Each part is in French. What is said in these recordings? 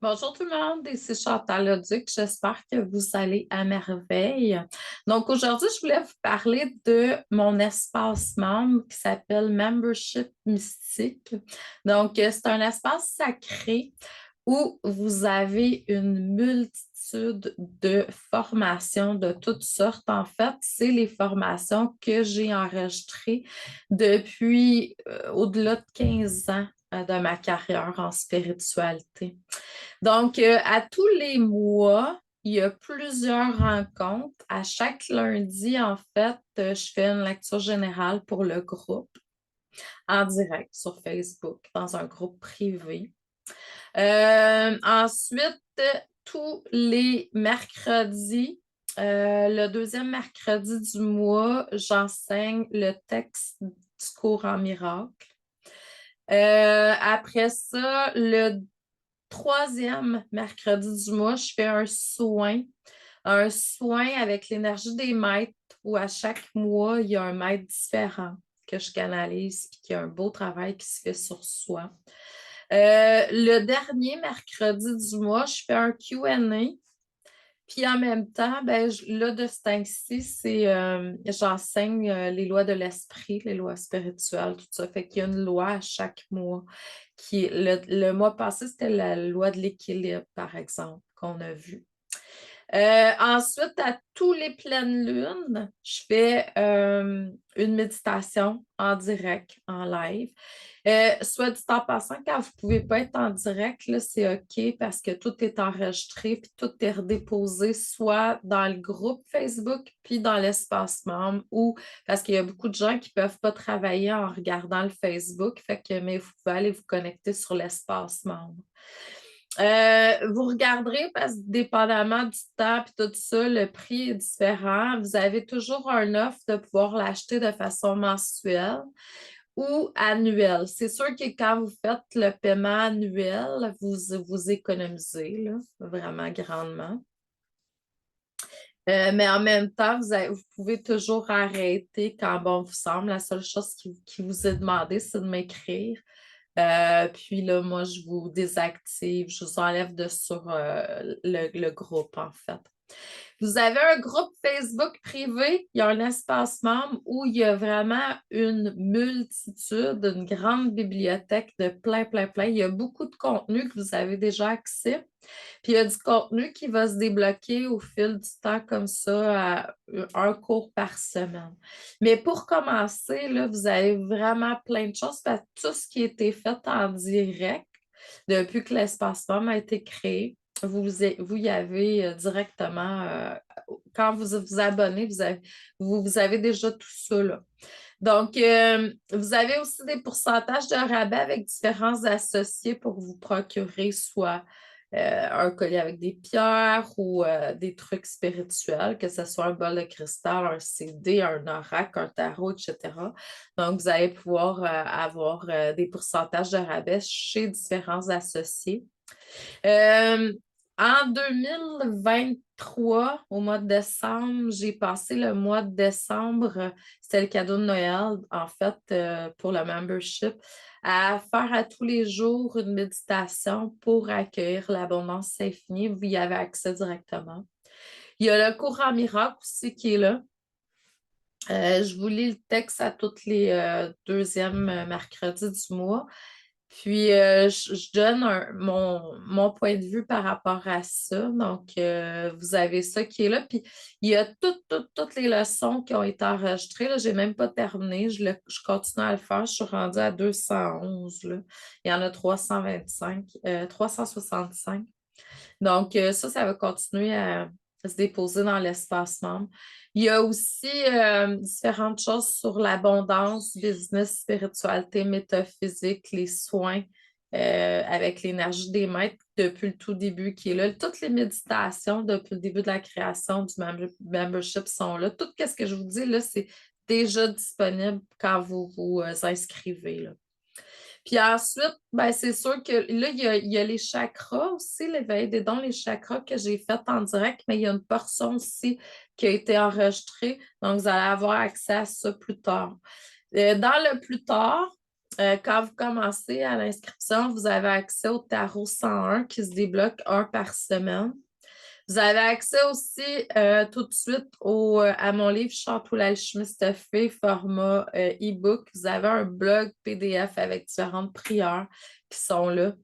Bonjour tout le monde, ici Chantal Leduc. J'espère que vous allez à merveille. Donc aujourd'hui, je voulais vous parler de mon espace membre qui s'appelle Membership Mystique. Donc, c'est un espace sacré où vous avez une multitude de formations de toutes sortes. En fait, c'est les formations que j'ai enregistrées depuis au-delà de 15 ans de ma carrière en spiritualité. Donc, à tous les mois, il y a plusieurs rencontres. À chaque lundi, en fait, je fais une lecture générale pour le groupe en direct sur Facebook, dans un groupe privé. Ensuite, tous les mercredis, le deuxième mercredi du mois, j'enseigne le texte du cours en miracle. Après ça, le troisième mercredi du mois, je fais un soin avec l'énergie des maîtres où à chaque mois, il y a un maître différent que je canalise et qu'il y a un beau travail qui se fait sur soi. Le dernier mercredi du mois, je fais un Q&A. Puis en même temps, ben, là, de ce temps-ci, j'enseigne les lois de l'esprit, les lois spirituelles, tout ça. Fait qu'il y a une loi à chaque mois. Le mois passé, c'était la loi de l'équilibre, par exemple, qu'on a vu. Ensuite, à tous les pleines lunes, je fais une méditation en direct, en live. Soit dit en passant, quand vous ne pouvez pas être en direct, là, c'est OK parce que tout est enregistré puis tout est redéposé soit dans le groupe Facebook puis dans l'espace membre ou parce qu'il y a beaucoup de gens qui ne peuvent pas travailler en regardant le Facebook, mais vous pouvez aller vous connecter sur l'espace membre. Vous regarderez parce que dépendamment du temps et tout ça, le prix est différent. Vous avez toujours un offre de pouvoir l'acheter de façon mensuelle ou annuelle. C'est sûr que quand vous faites le paiement annuel, vous économisez là, vraiment grandement. Mais en même temps, vous pouvez toujours arrêter quand bon vous semble. La seule chose qui vous est demandé, c'est de m'écrire. Puis là, moi, je vous désactive, je vous enlève de sur le groupe, en fait. Vous avez un groupe Facebook privé, il y a un espace membre où il y a vraiment une multitude, une grande bibliothèque de plein, plein, plein. Il y a beaucoup de contenu que vous avez déjà accès. Puis il y a du contenu qui va se débloquer au fil du temps comme ça, à un cours par semaine. Mais pour commencer, là, vous avez vraiment plein de choses parce que tout ce qui a été fait en direct depuis que l'espace femme a été créé, vous y avez directement, quand vous vous abonnez, vous avez déjà tout ça, là. Donc, vous avez aussi des pourcentages de rabais avec différents associés pour vous procurer soit un collier avec des pierres ou des trucs spirituels, que ce soit un bol de cristal, un CD, un oracle, un tarot, etc. Donc, vous allez pouvoir avoir des pourcentages de rabais chez différents associés. Euh, En 2023, au mois de décembre, j'ai passé le mois de décembre, c'était le cadeau de Noël, en fait, pour le membership, à faire à tous les jours une méditation pour accueillir l'abondance infinie. Vous y avez accès directement. Il y a le cours en miracle aussi qui est là. Je vous lis le texte à tous les deuxièmes mercredis du mois. Puis, je donne mon point de vue par rapport à ça. Donc, vous avez ça qui est là. Puis, il y a toutes les leçons qui ont été enregistrées. Là, je n'ai même pas terminé. Je continue à le faire. Je suis rendue à 211. Là. Il y en a 325, 365. Donc, ça va continuer à se déposer dans l'espace membre. Il y a aussi différentes choses sur l'abondance, business, spiritualité, métaphysique, les soins avec l'énergie des maîtres depuis le tout début qui est là. Toutes les méditations depuis le début de la création du membership sont là. Tout ce que je vous dis, là, c'est déjà disponible quand vous vous inscrivez, là. Puis ensuite, ben, c'est sûr que là, il y a les chakras aussi, l'éveil des dons, les chakras que j'ai fait en direct, mais il y a une portion aussi qui a été enregistrée. Donc, vous allez avoir accès à ça plus tard. Dans le plus tard, Quand vous commencez à l'inscription, vous avez accès au tarot 101 qui se débloque un par semaine. Vous avez accès aussi tout de suite à mon livre Chante où l'alchimiste fait, format e-book. Vous avez un blog PDF avec différentes prières qui sont là.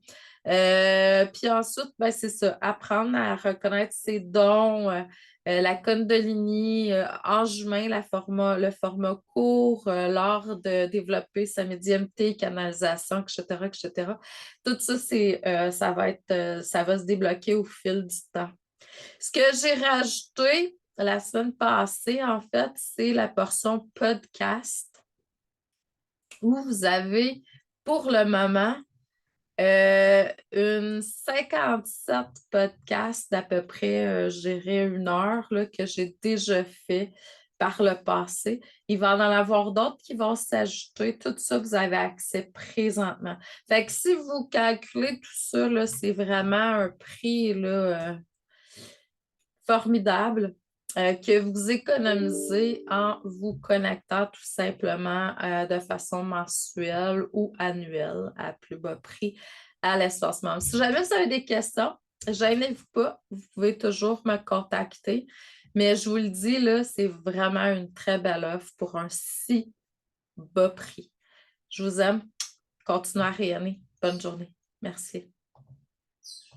Puis ensuite, ben, c'est ça, apprendre à reconnaître ses dons, la Kundalini, enjouement, le format court, l'art de développer sa médiumnité, canalisation, etc., etc. Tout ça, ça va se débloquer au fil du temps. Ce que j'ai rajouté la semaine passée, en fait, c'est la portion podcast où vous avez, pour le moment, une 57 podcasts d'à peu près, je dirais, 1 heure là, que j'ai déjà fait par le passé. Il va en avoir d'autres qui vont s'ajouter. Tout ça, vous avez accès présentement. Fait que si vous calculez tout ça, là, c'est vraiment un prix là, formidable que vous économisez en vous connectant tout simplement de façon mensuelle ou annuelle à plus bas prix à l'espace membre. Si jamais vous avez des questions, gênez-vous pas, vous pouvez toujours me contacter. Mais je vous le dis, là, c'est vraiment une très belle offre pour un si bas prix. Je vous aime. Continuez à rayonner. Bonne journée. Merci.